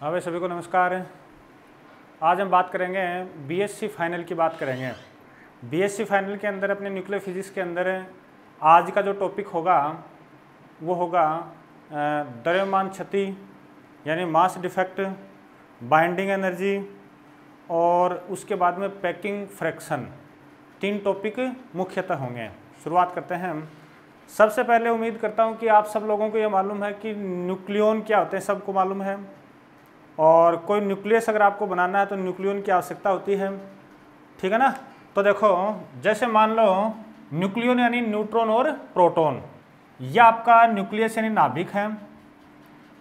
हाँ भाई, सभी को नमस्कार। आज हम बात करेंगे बीएससी फाइनल की बात करेंगे। बीएससी फाइनल के अंदर अपने न्यूक्लियर फिजिक्स के अंदर आज का जो टॉपिक होगा वो होगा द्रव्यमान क्षति यानी मास डिफेक्ट, बाइंडिंग एनर्जी और उसके बाद में पैकिंग फ्रैक्शन। 3 टॉपिक मुख्यतः होंगे। शुरुआत करते हैं हम। सबसे पहले उम्मीद करता हूँ कि आप सब लोगों को ये मालूम है कि न्यूक्लियन क्या होते हैं, सबको मालूम है। और कोई न्यूक्लियस अगर आपको बनाना है तो न्यूक्लियन की आवश्यकता होती है, ठीक है ना। तो देखो, जैसे मान लो न्यूक्लियन यानी न्यूट्रॉन और प्रोटॉन, यह आपका न्यूक्लियस यानी नाभिक है।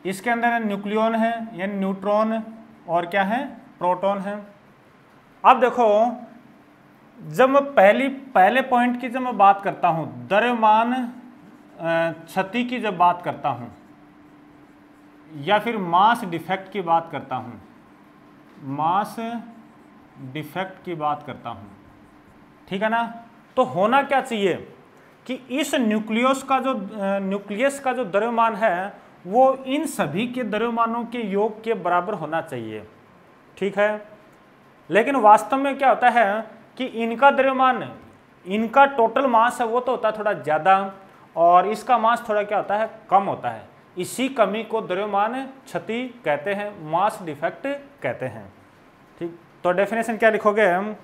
इसके अंदर न्यूक्लियन है यानी न्यूट्रॉन और क्या है, प्रोटॉन है। अब देखो, जब मैं पहले पॉइंट की जब मैं बात करता हूँ, द्रव्यमान क्षति की जब बात करता हूँ या फिर मास डिफेक्ट की बात करता हूँ, मास डिफेक्ट की बात करता हूँ, ठीक है ना। तो होना क्या चाहिए कि इस न्यूक्लियस का जो द्रव्यमान है वो इन सभी के द्रव्यमानों के योग के बराबर होना चाहिए, ठीक है। लेकिन वास्तव में क्या होता है कि इनका द्रव्यमान, इनका टोटल मास है वो तो होता है थोड़ा ज़्यादा और इसका मास थोड़ा क्या होता है, कम होता है। इसी कमी को द्रव्यमान क्षति कहते हैं, मास डिफेक्ट कहते हैं, ठीक। तो डेफिनेशन क्या लिखोगे हम,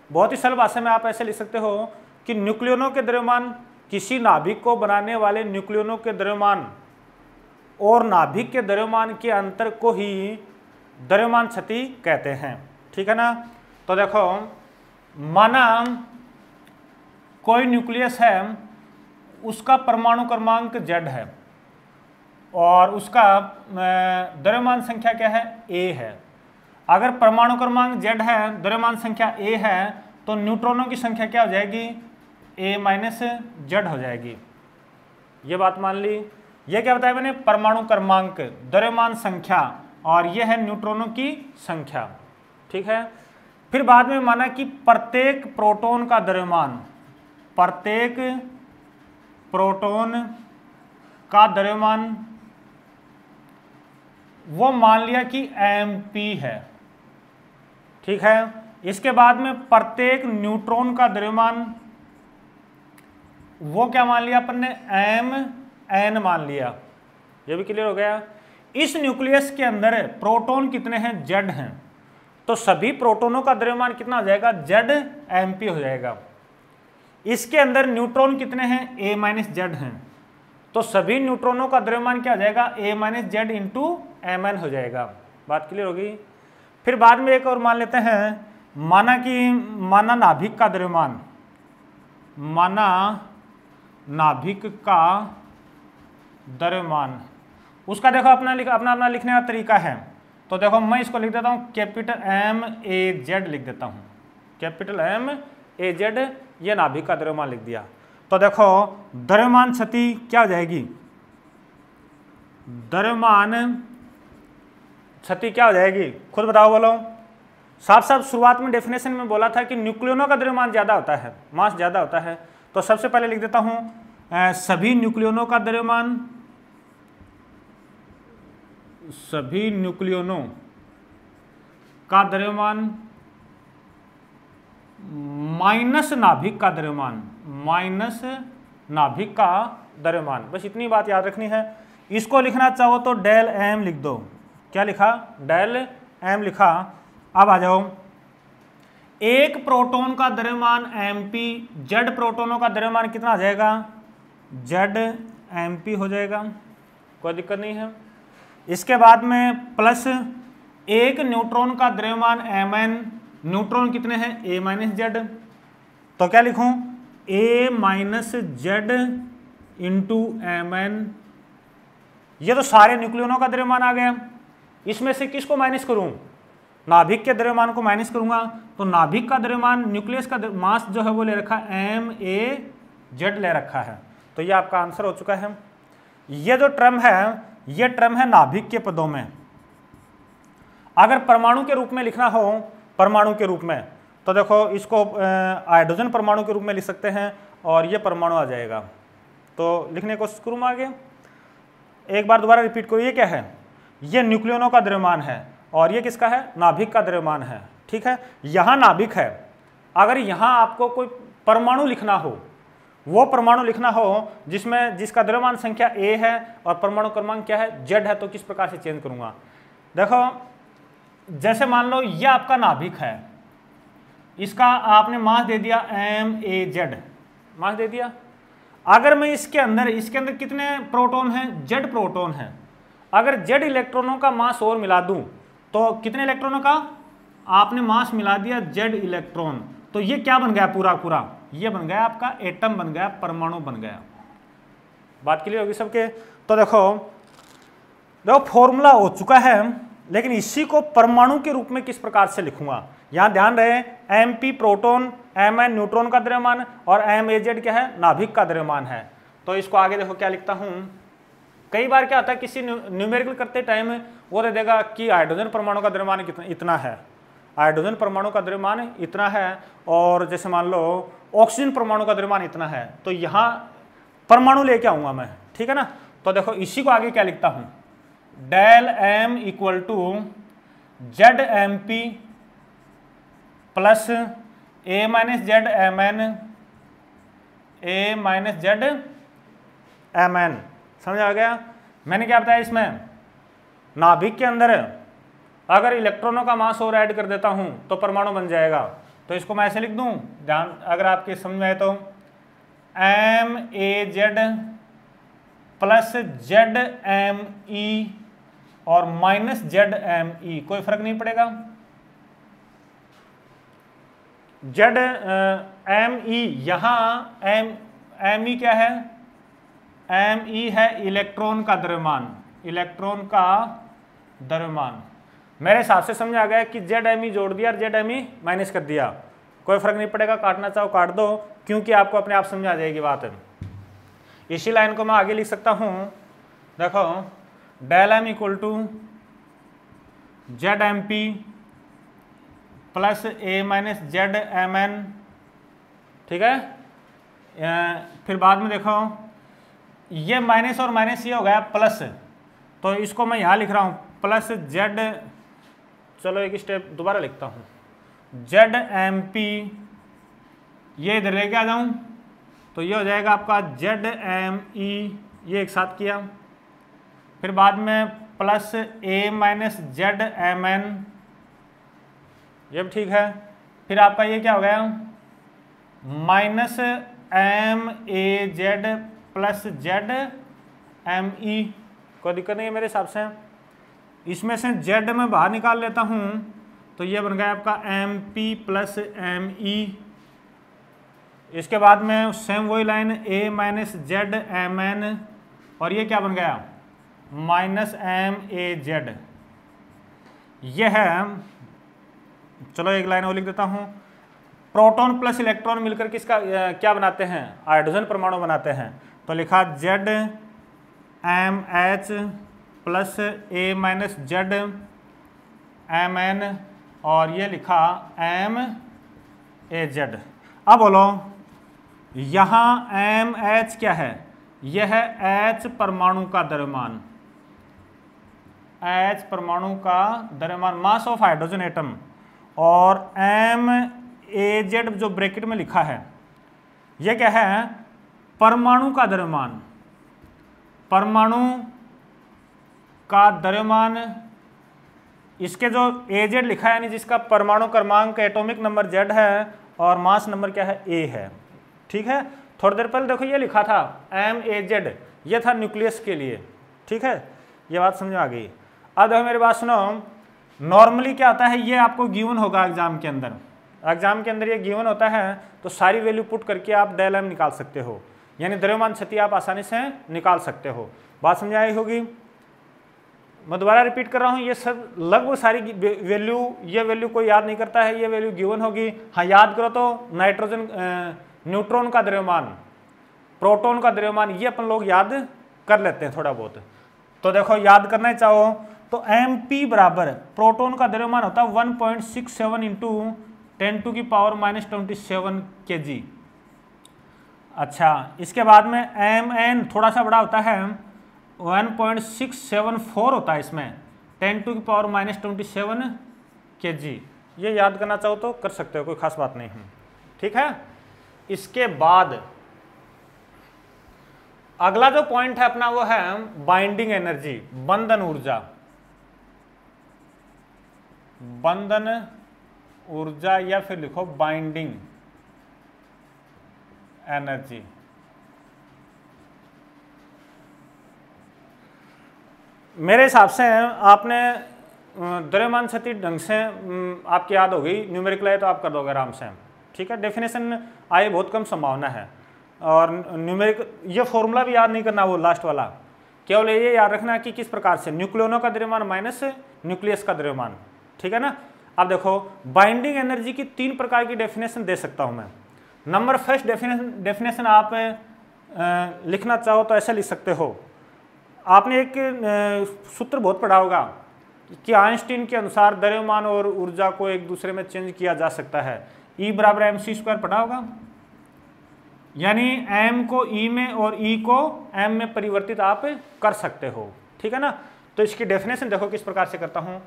बहुत ही सरल भाषा में आप ऐसे लिख सकते हो कि न्यूक्लियनों के द्रव्यमान, किसी नाभिक को बनाने वाले न्यूक्लियनों के द्रव्यमान और नाभिक के द्रव्यमान के अंतर को ही द्रव्यमान क्षति कहते हैं, ठीक है ना। तो देखो, माना कोई न्यूक्लियस है, उसका परमाणु क्रमांक Z है और उसका द्रव्यमान संख्या क्या है, A है। अगर परमाणु क्रमांक Z है, द्रव्यमान संख्या A है, तो न्यूट्रॉनों की संख्या क्या हो जाएगी, A-Z हो जाएगी। ये बात मान ली। ये क्या बताया मैंने, परमाणु क्रमांक, द्रव्यमान संख्या, और यह है न्यूट्रॉनों की संख्या, ठीक है। फिर बाद में माना कि प्रत्येक प्रोटॉन का द्रव्यमान, प्रत्येक प्रोटॉन का द्रव्यमान वो मान लिया कि mp है, ठीक है। इसके बाद में प्रत्येक न्यूट्रॉन का द्रव्यमान वो क्या मान लिया अपन ने, mn मान लिया। ये भी क्लियर हो गया। इस न्यूक्लियस के अंदर प्रोटॉन कितने हैं, Z हैं, तो सभी प्रोटॉनों का द्रव्यमान कितना हो जाएगा, Z हो जाएगा। इसके अंदर न्यूट्रॉन कितने हैं, A-Z हैं, तो सभी न्यूट्रॉनों का द्रव्यमान क्या हो जाएगा, A-Z इंटू Mn हो जाएगा। बात क्लियर होगी। फिर बाद में एक और मान लेते हैं, माना नाभिक का द्रव्यमान, माना नाभिक का द्रव्यमान, उसका देखो अपना लिखने का तरीका है। तो देखो, मैं इसको लिख देता हूँ कैपिटल M-A-Z लिख देता हूँ, कैपिटल M-A-Z, ये नाभिक का द्रव्यमान लिख दिया। तो देखो, द्रव्यमान क्षति क्या हो जाएगी, द्रव्यमान क्षति क्या हो जाएगी, खुद बताओ, बोलो। साफ साफ शुरुआत में डेफिनेशन में बोला था कि न्यूक्लियनों का द्रव्यमान ज़्यादा होता है, मास ज़्यादा होता है। तो सबसे पहले लिख देता हूँ सभी न्यूक्लियनों का द्रव्यमान, सभी न्यूक्लियनों का द्रव्यमान माइनस नाभिक का द्रव्यमान, माइनस नाभिक का द्रव्यमान। बस इतनी बात याद रखनी है। इसको लिखना चाहो तो डेल m लिख दो। क्या लिखा, डेल m लिखा। अब आ जाओ, एक प्रोटॉन का द्रव्यमान mp, Z प्रोटॉनों का द्रव्यमान कितना आ जाएगा, ZmP हो जाएगा, कोई दिक्कत नहीं है। इसके बाद में प्लस एक न्यूट्रॉन का द्रव्यमान Mn, न्यूट्रॉन कितने हैं, A-Z, तो क्या लिखूं, A-Z इंटू Mn। ये तो सारे न्यूक्लियनों का द्रव्यमान आ गया। इसमें से किसको माइनस करूं, नाभिक के द्रव्यमान को माइनस करूंगा, तो नाभिक का द्रव्यमान, न्यूक्लियस का मास जो है वो ले रखा है M-A-Z ले रखा है। तो ये आपका आंसर हो चुका है। ये जो टर्म है, ये टर्म है नाभिक के पदों में। अगर परमाणु के रूप में लिखना हो, परमाणु के रूप में, तो देखो इसको हाइड्रोजन परमाणु के रूप में लिख सकते हैं और ये परमाणु आ जाएगा। तो लिखने को कोशिश करूँ आगे, एक बार दोबारा रिपीट करो। ये क्या है, ये न्यूक्लियनों का द्रव्यमान है और ये किसका है, नाभिक का द्रव्यमान है। ठीक है, यहाँ नाभिक है, अगर यहाँ आपको कोई परमाणु लिखना हो, वो परमाणु लिखना हो जिसका द्रव्यमान संख्या A है और परमाणु क्रमांक क्या है, Z है, तो किस प्रकार से चेंज करूंगा। देखो जैसे मान लो ये आपका नाभिक है, इसका आपने मास दे दिया MaZ, मास दे दिया। अगर मैं इसके अंदर कितने प्रोटॉन हैं, Z प्रोटॉन हैं। अगर Z इलेक्ट्रॉनों का मास और मिला दूं तो कितने इलेक्ट्रॉनों का आपने मास मिला दिया, Z इलेक्ट्रॉन, तो ये क्या बन गया, पूरा ये बन गया आपका एटम बन गया, परमाणु बन गया। बात क्लियर होगी सबके। तो देखो फॉर्मूला हो चुका है, लेकिन इसी को परमाणु के रूप में किस प्रकार से लिखूंगा। यहां ध्यान रहे Mp प्रोटॉन, Mn न्यूट्रॉन का द्रव्यमान और MaZ क्या है, नाभिक का द्रव्यमान है। तो इसको आगे देखो क्या लिखता हूं। कई बार क्या होता है, किसी न्यूमेरिकल करते टाइम वो दे देगा कि हाइड्रोजन परमाणु का द्रव्यमान इतना है, हाइड्रोजन परमाणु का द्रव्यमान इतना है, और जैसे मान लो ऑक्सीजन परमाणु का द्रव्यमान इतना है, तो यहाँ परमाणु लेके आऊंगा मैं। ठीक है ना। तो देखो इसी को आगे क्या लिखता हूं, del M equal to ZMP plus A minus Z MN। समझ आ गया। मैंने क्या बताया, इसमें नाभिक के अंदर अगर इलेक्ट्रॉनों का मास और ऐड कर देता हूं तो परमाणु बन जाएगा। तो इसको मैं ऐसे लिख दूं, ध्यान अगर आपके समझ में आए तो, MaZ प्लस ZME और माइनस ZME, कोई फर्क नहीं पड़ेगा। ZME यहाँ ME क्या है, ME है इलेक्ट्रॉन का द्रव्यमान, इलेक्ट्रॉन का द्रव्यमान। मेरे हिसाब से समझ आ गया कि ZME जोड़ दिया और ZME माइनस कर दिया, कोई फर्क नहीं पड़ेगा, काटना चाहो काट दो, क्योंकि आपको अपने आप समझ आ जाएगी बात। इसी लाइन को मैं आगे लिख सकता हूं। देखो del M equal to ZMP plus A minus ZMN। ठीक है, फिर बाद में देखो ये माइनस और माइनस ये हो गया प्लस, तो इसको मैं यहाँ लिख रहा हूँ प्लस Z, चलो एक स्टेप दोबारा लिखता हूँ, ZMP, ये इधर लेके आ जाऊँ तो ये हो जाएगा आपका ZME, ये एक साथ किया, फिर बाद में प्लस A माइनस ZMN, ये भी ठीक है। फिर आपका ये क्या हो गया, माइनस MaZ प्लस ZME, कोई दिक्कत नहीं है मेरे हिसाब से। इसमें से Z में बाहर निकाल लेता हूँ तो ये बन गया आपका MP प्लस ME। इसके बाद में सेम वही लाइन A माइनस ZMN, और ये क्या बन गया, माइनस MaZ। ये है, चलो एक लाइन और लिख देता हूँ, प्रोटॉन प्लस इलेक्ट्रॉन मिलकर किसका क्या बनाते हैं, हाइड्रोजन परमाणु बनाते हैं। तो लिखा ZMH plus A minus ZMN, और ये लिखा MaZ। अब बोलो यहाँ MH क्या है, यह है H परमाणु का द्रव्यमान, H परमाणु का द्रव्यमान, मास ऑफ हाइड्रोजन एटम, और MaZ जो ब्रैकेट में लिखा है यह क्या है, परमाणु का द्रव्यमान, परमाणु का द्रव्यमान। इसके जो AZ लिखा है यानी जिसका परमाणु क्रमांक एटॉमिक नंबर Z है और मास नंबर क्या है, A है। ठीक है, थोड़ी देर पहले देखो ये लिखा था MaZ, ये था न्यूक्लियस के लिए। ठीक है, ये बात समझ आ गई। अब देखो मेरी बात सुनो, नॉर्मली क्या होता है, ये आपको गिवन होगा एग्जाम के अंदर, एग्जाम के अंदर ये गिवन होता है, तो सारी वैल्यू पुट करके आप डेल M निकाल सकते हो, यानी द्रव्यमान क्षति आप आसानी से निकाल सकते हो। बात समझ आई होगी। मैं दोबारा रिपीट कर रहा हूँ, ये सब लगभग सारी वैल्यू, ये वैल्यू कोई याद नहीं करता है, ये वैल्यू गिवन होगी। हाँ याद करो तो नाइट्रोजन न्यूट्रॉन का द्रव्यमान, प्रोटॉन का द्रव्यमान, ये अपन लोग याद कर लेते हैं थोड़ा बहुत। तो देखो याद करना चाहो तो MP बराबर प्रोटॉन का द्रव्यमान होता है 1.67 इंटू 10⁻⁻27 kg। अच्छा, इसके बाद में Mn थोड़ा सा बड़ा होता है, 1.674 होता है इसमें, 10⁻⁻27 kg। ये याद करना चाहो तो कर सकते हो, कोई खास बात नहीं है, ठीक है। इसके बाद अगला जो पॉइंट है अपना वो है बाइंडिंग एनर्जी, बंधन ऊर्जा। बंधन ऊर्जा या फिर लिखो बाइंडिंग एनर्जी। मेरे हिसाब से आपने द्रव्यमान क्षति ढंग से आपकी याद हो गई, न्यूमेरिकल है तो आप कर दोगे आराम से, ठीक है। डेफिनेशन आए बहुत कम संभावना है, और न्यूमेरिक ये फॉर्मूला भी याद नहीं करना वो लास्ट वाला, केवल ये याद रखना कि किस प्रकार से न्यूक्लियनों का द्रव्यमान माइनस न्यूक्लियस का द्रव्यमान, ठीक है ना। अब देखो बाइंडिंग एनर्जी की 3 प्रकार की डेफिनेशन दे सकता हूं मैं। नंबर फर्स्ट डेफिनेशन आप लिखना चाहो तो ऐसे लिख सकते हो। आपने एक सूत्र बहुत पढ़ा होगा कि आइंस्टीन के अनुसार द्रव्यमान और ऊर्जा को एक दूसरे में चेंज किया जा सकता है, E = mc² पढ़ा होगा, यानी m को E में और E को m में परिवर्तित आप कर सकते हो, ठीक है ना। तो इसकी डेफिनेशन देखो किस प्रकार से करता हूं।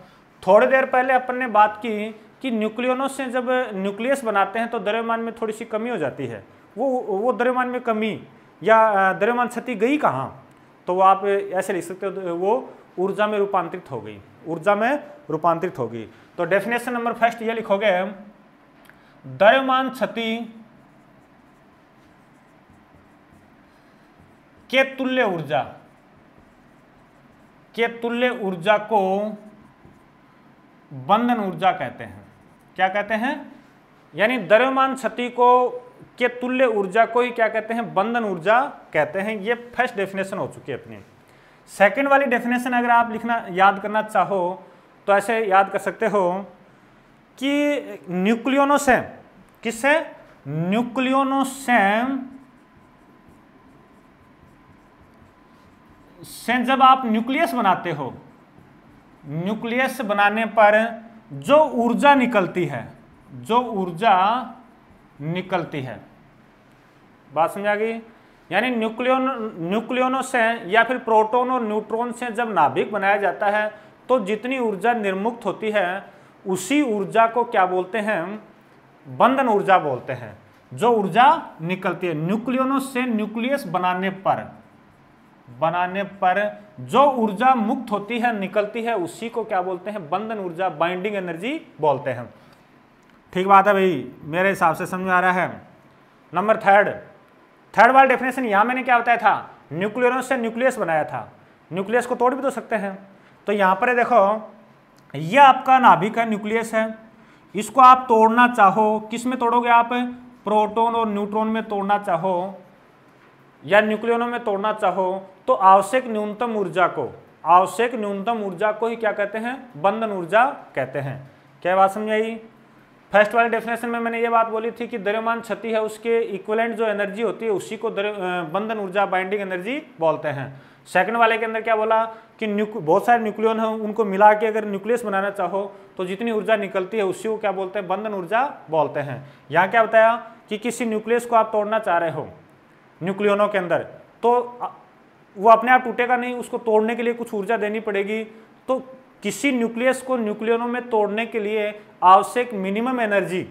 थोड़ी देर पहले अपन ने बात की कि न्यूक्लियनों से जब न्यूक्लियस बनाते हैं तो द्रव्यमान में थोड़ी सी कमी हो जाती है, वो द्रव्यमान में कमी या द्रव्यमान क्षति गई कहाँ, तो वो आप ऐसे लिख सकते हो, वो ऊर्जा में रूपांतरित हो गई, ऊर्जा में रूपांतरित होगी। तो डेफिनेशन नंबर फर्स्ट ये लिखोगे, द्रव्यमान क्षति के तुल्य ऊर्जा को बंधन ऊर्जा कहते हैं। क्या कहते हैं, यानी द्रव्यमान क्षति को के तुल्य ऊर्जा को ही क्या कहते हैं, बंधन ऊर्जा कहते हैं। ये फर्स्ट डेफिनेशन हो चुकी है अपनी। सेकंड वाली डेफिनेशन अगर आप लिखना याद करना चाहो तो ऐसे याद कर सकते हो कि न्यूक्लियनों से, किससे, न्यूक्लियनों से जब आप न्यूक्लियस बनाते हो, न्यूक्लियस बनाने पर जो ऊर्जा निकलती है, बात समझ आ गई। यानी न्यूक्लियनों से या फिर प्रोटॉन और न्यूट्रॉन से जब नाभिक बनाया जाता है तो जितनी ऊर्जा निर्मुक्त होती है उसी ऊर्जा को क्या बोलते हैं, बंधन ऊर्जा बोलते हैं। जो ऊर्जा निकलती है न्यूक्लियनों से न्यूक्लियस बनाने पर जो ऊर्जा मुक्त होती है, निकलती है, उसी को क्या बोलते हैं, बंधन ऊर्जा, बाइंडिंग एनर्जी बोलते हैं। ठीक बात है भाई, मेरे हिसाब से समझ आ रहा है। नंबर थर्ड वाला डेफिनेशन यहां मैंने क्या बताया था, न्यूक्लियनों से न्यूक्लियस बनाया था, न्यूक्लियस को तोड़ भी तो सकते हैं। तो यहां पर देखो यह आपका नाभिक है, न्यूक्लियस है, इसको आप तोड़ना चाहो, किस में तोड़ोगे आप, प्रोटॉन और न्यूट्रॉन में तोड़ना चाहो या न्यूक्लियनों में तोड़ना चाहो तो आवश्यक न्यूनतम ऊर्जा को ही क्या कहते हैं, बंधन ऊर्जा कहते हैं। क्या बात समझ आई। फर्स्ट वाले डेफिनेशन में मैंने ये बात बोली थी कि द्रव्यमान क्षति है उसके इक्विवेलेंट जो एनर्जी होती है उसी को बंधन ऊर्जा, बाइंडिंग एनर्जी बोलते हैं। सेकंड वाले के अंदर क्या बोला कि बहुत सारे न्यूक्लियन हैं, उनको मिला के अगर न्यूक्लियस बनाना चाहो तो जितनी ऊर्जा निकलती है उसी को क्या बोलते हैं, बंधन ऊर्जा बोलते हैं। यहाँ क्या बताया कि किसी न्यूक्लियस को आप तोड़ना चाह रहे हो न्यूक्लियनों के अंदर, तो वो अपने आप टूटेगा नहीं, उसको तोड़ने के लिए कुछ ऊर्जा देनी पड़ेगी। तो किसी न्यूक्लियस को न्यूक्लियनों में तोड़ने के लिए आवश्यक मिनिमम एनर्जी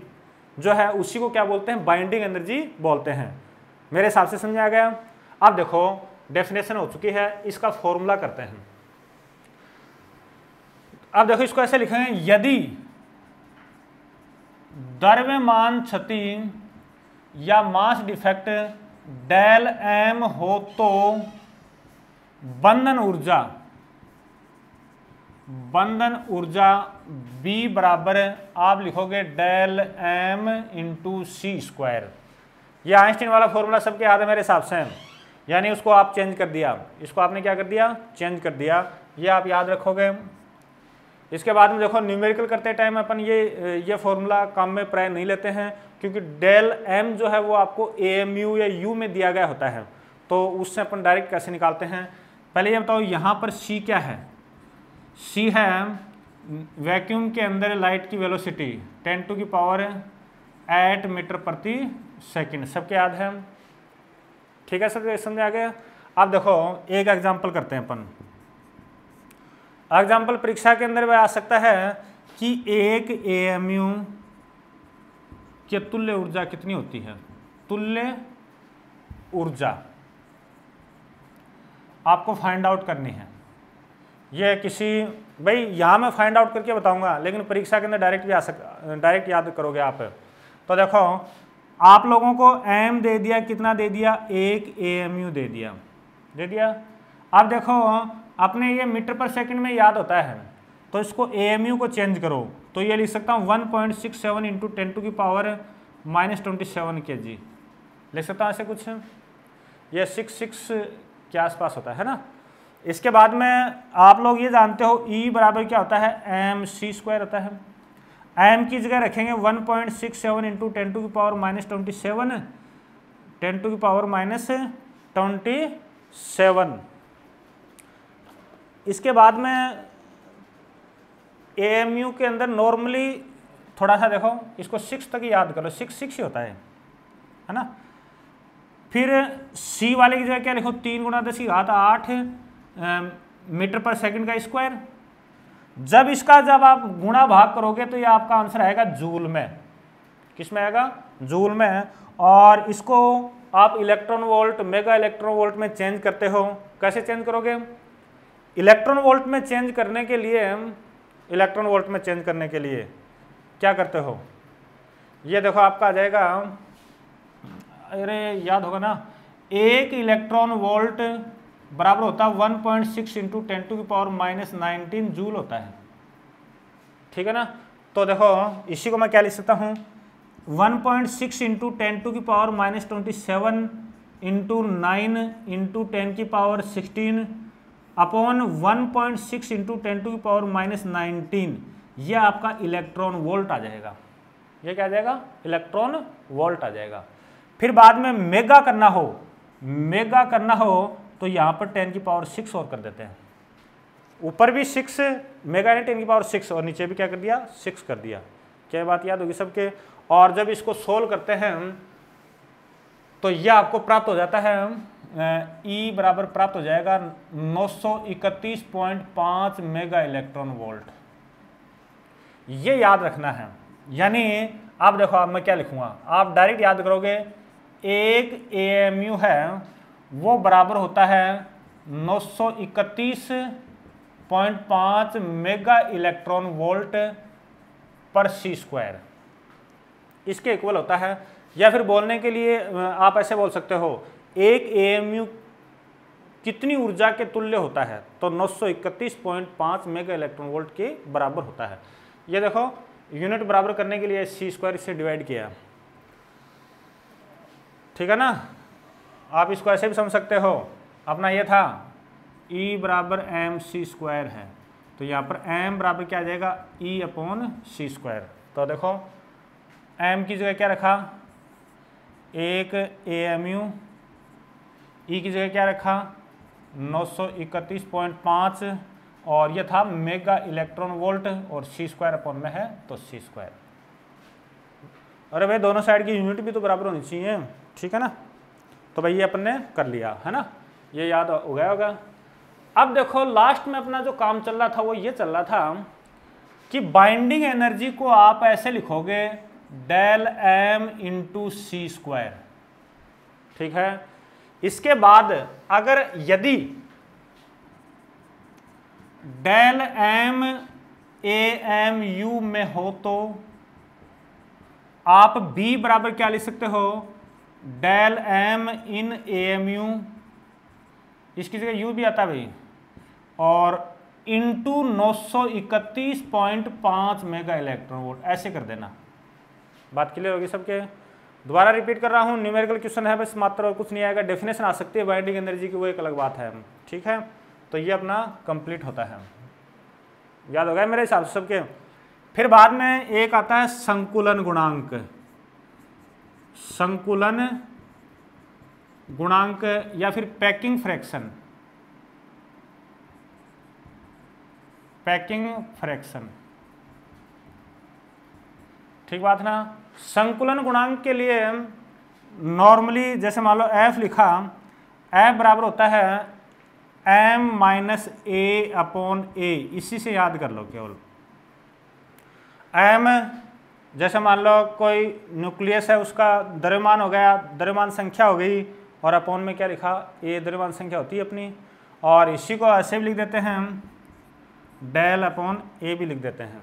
जो है उसी को क्या बोलते हैं, बाइंडिंग एनर्जी बोलते हैं। मेरे हिसाब से समझ आ गया। अब देखो डेफिनेशन हो चुकी है, इसका फॉर्मूला करते हैं। अब देखो इसको ऐसे लिखेंगे, यदि द्रव्यमान क्षति या मास डिफेक्ट डेल एम हो तो बंधन ऊर्जा B बराबर आप लिखोगे डेल एम इंटू सी स्क्वायर। ये आइंस्टीन वाला फॉर्मूला सबके याद है मेरे हिसाब से, यानी उसको आप चेंज कर दिया, इसको आपने क्या कर दिया, चेंज कर दिया, ये आप याद रखोगे। इसके बाद में देखो न्यूमेरिकल करते टाइम अपन ये फॉर्मूला काम में प्राय नहीं लेते हैं, क्योंकि डेल एम जो है वो आपको AMU या U में दिया गया होता है, तो उससे अपन डायरेक्ट कैसे निकालते हैं। पहले ये बताओ यहाँ पर C क्या है, C है वैक्यूम के अंदर लाइट की वेलोसिटी 10⁸ मीटर प्रति सेकंड, सबके याद है। ठीक है, सब समझ आ गया। अब देखो एक एग्जांपल करते हैं अपन। एग्जाम्पल परीक्षा के अंदर वह आ सकता है कि एक एएमयू की तुल्य ऊर्जा कितनी होती है, तुल्य ऊर्जा आपको फाइंड आउट करनी है। ये किसी भाई यहाँ मैं फाइंड आउट करके बताऊंगा, लेकिन परीक्षा के अंदर डायरेक्ट भी आ सकता, डायरेक्ट याद करोगे आप। तो देखो आप लोगों को एम दे दिया, कितना दे दिया, एक एएमयू दे दिया। अब देखो अपने ये मीटर पर सेकंड में याद होता है, तो इसको एएमयू को चेंज करो तो ये लिख सकता हूँ 1.67 इंटू 10⁻⁻27 kg लिख सकता हूँ ऐसे कुछ, ये 66 के आसपास होता है ना। इसके बाद में आप लोग ये जानते हो E बराबर क्या होता है, mc² होता है। m की जगह रखेंगे 1.67 इंटू 10⁻⁻27 10⁻⁻27। इसके बाद में एएमयू के अंदर नॉर्मली थोड़ा सा देखो, इसको 6 तक याद करो, 6 ही होता है ना। फिर C वाले की जगह क्या लिखो, 3 × 10⁸ मीटर पर सेकंड का स्क्वायर। जब आप गुणा भाग करोगे तो ये आपका आंसर आएगा जूल में। किस में आएगा, जूल में। और इसको आप electron volt, mega electron volt में चेंज करते हो। कैसे चेंज करोगे, इलेक्ट्रॉन वोल्ट में चेंज करने के लिए क्या करते हो, ये देखो आपका आ जाएगा, अरे याद होगा ना, 1 इलेक्ट्रॉन वोल्ट बराबर होता है 1.6 इंटू 10⁻⁻19 जूल होता है, ठीक है ना। तो देखो इसी को मैं क्या लिख सकता हूँ, 1.6 into 10⁻⁻27 into 9 into 10⁻16 upon 1.6 into 10⁻⁻19, ये आपका इलेक्ट्रॉन वोल्ट आ जाएगा। ये क्या आ जाएगा, इलेक्ट्रॉन वोल्ट आ जाएगा। फिर बाद में मेगा करना हो तो यहाँ पर 10⁻6 और कर देते हैं, ऊपर भी 6 मेगा ने 10⁻6 और नीचे भी क्या कर दिया, 6 कर दिया। क्या बात याद होगी सबके। और जब इसको सोल्व करते हैं तो यह आपको प्राप्त हो जाता है, E बराबर प्राप्त हो जाएगा 931.5 मेगा इलेक्ट्रॉन वोल्ट। ये याद रखना है। यानी आप देखो, अब मैं क्या लिखूंगा, आप डायरेक्ट याद करोगे, एक एएमयू है वो बराबर होता है 931.5 मेगा इलेक्ट्रॉन वोल्ट पर C²। इसके इक्वल होता है, या फिर बोलने के लिए आप ऐसे बोल सकते हो, एक एएमयू कितनी ऊर्जा के तुल्य होता है, तो 931.5 मेगा इलेक्ट्रॉन वोल्ट के बराबर होता है। ये देखो यूनिट बराबर करने के लिए C² से डिवाइड किया, ठीक है ना। आप इसको ऐसे भी समझ सकते हो, अपना ये था E बराबर mc² है, तो यहाँ पर m बराबर क्या आ जाएगा, E/c²। तो देखो m की जगह क्या रखा, एक एएमयू, E की जगह क्या रखा 931.5 और ये था मेगा इलेक्ट्रॉन वोल्ट और C² में है तो C²। अरे भाई दोनों साइड की यूनिट भी तो बराबर होनी चाहिए, ठीक है ना। तो भाई ये अपन ने कर लिया है ना, ये याद हो गया होगा। अब देखो लास्ट में अपना जो काम चल रहा था वो ये चल रहा था कि बाइंडिंग एनर्जी को आप ऐसे लिखोगे del m इंटू C², ठीक है। इसके बाद अगर यदि del m AMU में हो तो आप B बराबर क्या लिख सकते हो, del m in AMU, इसकी जगह U भी आता है भाई, और इंटू 931.5 मेगा इलेक्ट्रॉन वोल्ट, ऐसे कर देना। बात क्लियर होगी सबके। दोबारा रिपीट कर रहा हूँ, न्यूमेरिकल क्वेश्चन है बस मात्र, और कुछ नहीं आएगा। डेफिनेशन आ सकती है बाइंडिंग एनर्जी की, वो एक अलग बात है, ठीक है। तो ये अपना कंप्लीट होता है, याद हो गया मेरे हिसाब से सबके। फिर बाद में एक आता है संकुलन गुणांक, संकुलन गुणांक या फिर पैकिंग फ्रैक्शन, पैकिंग फ्रैक्शन, ठीक बात ना। संकुलन गुणांक के लिए नॉर्मली जैसे मान लो F लिखा, F बराबर होता है m माइनस ए अपॉन ए, इसी से याद कर लो केवल। m जैसे मान लो कोई न्यूक्लियस है, उसका द्रव्यमान हो गया, द्रव्यमान संख्या हो गई, और अपॉन में क्या लिखा, ए द्रव्यमान संख्या होती है अपनी, और इसी को ऐसे भी लिख देते हैं हम, डेल अपॉन ए भी लिख देते हैं,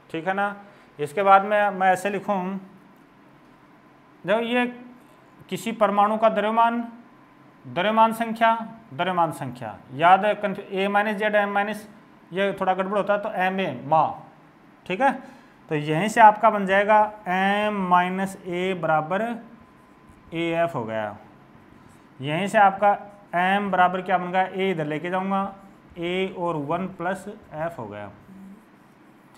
ठीक है ना। इसके बाद में मैं ऐसे लिखूँ, जब ये किसी परमाणु का द्रव्यमान, द्रव्यमान संख्या याद है, ए माइनस जेड एम माइनस, ये थोड़ा गड़बड़ होता है तो एम ए मा, ठीक है। तो यहीं से आपका बन जाएगा एम माइनस ए बराबर ए एफ हो गया। यहीं से आपका एम बराबर क्या बन गया, ए इधर लेके जाऊंगा, ए और 1 प्लस एफ हो गया,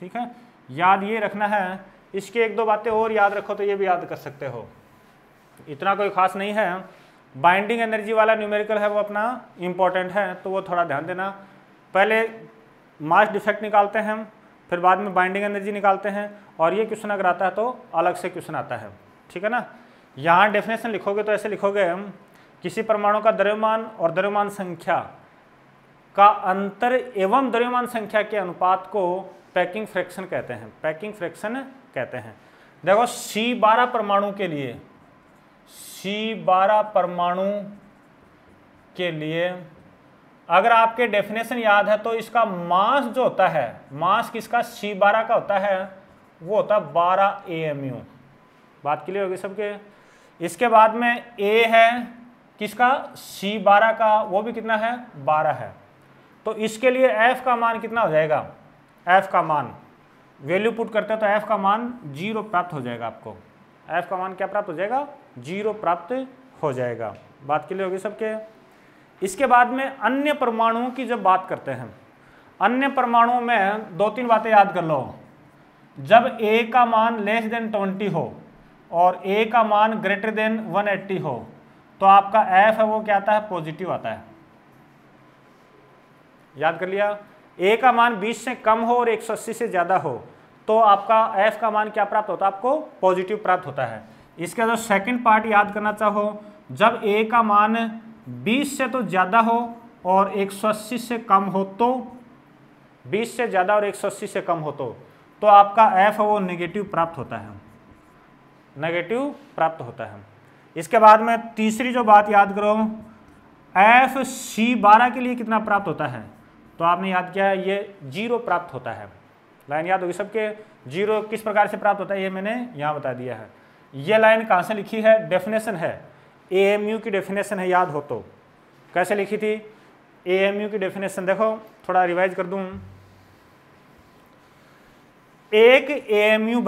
ठीक है। याद ये रखना है। इसकी एक दो बातें और याद रखो तो ये भी याद कर सकते हो, इतना कोई खास नहीं है। बाइंडिंग एनर्जी वाला न्यूमेरिकल है वो अपना इम्पोर्टेंट है, तो वो थोड़ा ध्यान देना। पहले मास डिफेक्ट निकालते हैं हम, फिर बाद में बाइंडिंग एनर्जी निकालते हैं, और ये क्वेश्चन अगर आता है तो अलग से क्वेश्चन आता है, ठीक है ना। यहाँ डेफिनेशन लिखोगे तो ऐसे लिखोगे हम, किसी परमाणु का द्रव्यमान और द्रव्यमान संख्या का अंतर एवं द्रव्यमान संख्या के अनुपात को पैकिंग फ्रैक्शन कहते हैं, पैकिंग फ्रैक्शन कहते हैं। देखो C12 परमाणु के लिए, C12 परमाणु के लिए अगर आपके डेफिनेशन याद है तो इसका मास जो होता है, मास किसका, C12 का होता है, वो होता है 12 AMU। बात क्लियर होगी सबके। इसके बाद में A है किसका, C12 का, वो भी कितना है, 12 है। तो इसके लिए F का मान कितना हो जाएगा, F का मान वैल्यू पुट करते हैं तो F का मान 0 प्राप्त हो जाएगा आपको। F का मान क्या प्राप्त हो जाएगा, 0 प्राप्त हो जाएगा। बात क्लियर होगी सबके। इसके बाद में अन्य परमाणुओं की जब बात करते हैं, अन्य परमाणुओं में 2-3 बातें याद कर लो। जब A का मान लेस देन 20 हो और A का मान ग्रेटर देन 180 हो तो आपका F है वो क्या आता है, पॉजिटिव आता है। याद कर लिया। A का मान 20 से कम हो और 180 से ज़्यादा हो तो आपका F का मान क्या प्राप्त होता है, आपको पॉजिटिव प्राप्त होता है। इसका जो सेकंड पार्ट याद करना चाहो, जब A का मान 20 से तो ज़्यादा हो और 180 से कम हो, तो 20 से ज़्यादा और 180 से कम हो तो आपका F है वो नेगेटिव प्राप्त होता है, नेगेटिव प्राप्त होता है। इसके बाद में तीसरी जो बात याद करो, F C12 के लिए कितना प्राप्त होता है, तो आपने याद किया है ये 0 प्राप्त होता है। लाइन याद होगी सबके। 0 किस प्रकार से प्राप्त होता है ये मैंने यहाँ बता दिया है। ये लाइन कहाँ से लिखी है, डेफिनेशन है, AMU की डेफिनेशन है, याद हो तो। कैसे लिखी थी AMU की डेफिनेशन, देखो थोड़ा रिवाइज कर दूँ। एक AMU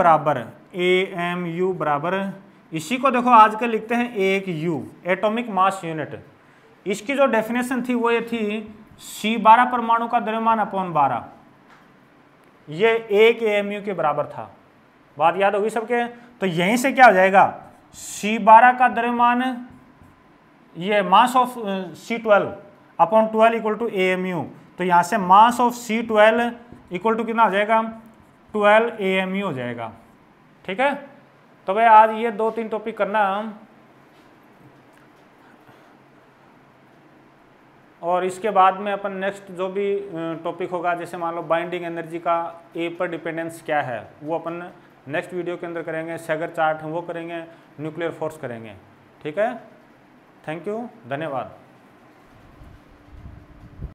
बराबर, इसी को देखो आजकल लिखते हैं एक U, एटॉमिक मास यूनिट। इसकी जो डेफिनेशन थी वो ये थी, C12 परमाणु का द्रव्यमान अपॉन 12, ये एक AMU के बराबर था। बात याद होगी सबके। तो यहीं से क्या हो जाएगा, C12 का द्रव्यमान, ये mass of C12 upon 12 equal to AMU, तो यहाँ से मास ऑफ C12 इक्वल टू कितना हो जाएगा, 12 AMU हो जाएगा, ठीक है। तो भाई आज ये 2-3 टॉपिक करना, और इसके बाद में अपन नेक्स्ट जो भी टॉपिक होगा, जैसे मान लो बाइंडिंग एनर्जी का ए पर डिपेंडेंस क्या है, वो अपन नेक्स्ट वीडियो के अंदर करेंगे। सैगर चार्ट वो करेंगे, न्यूक्लियर फोर्स करेंगे, ठीक है। थैंक यू, धन्यवाद।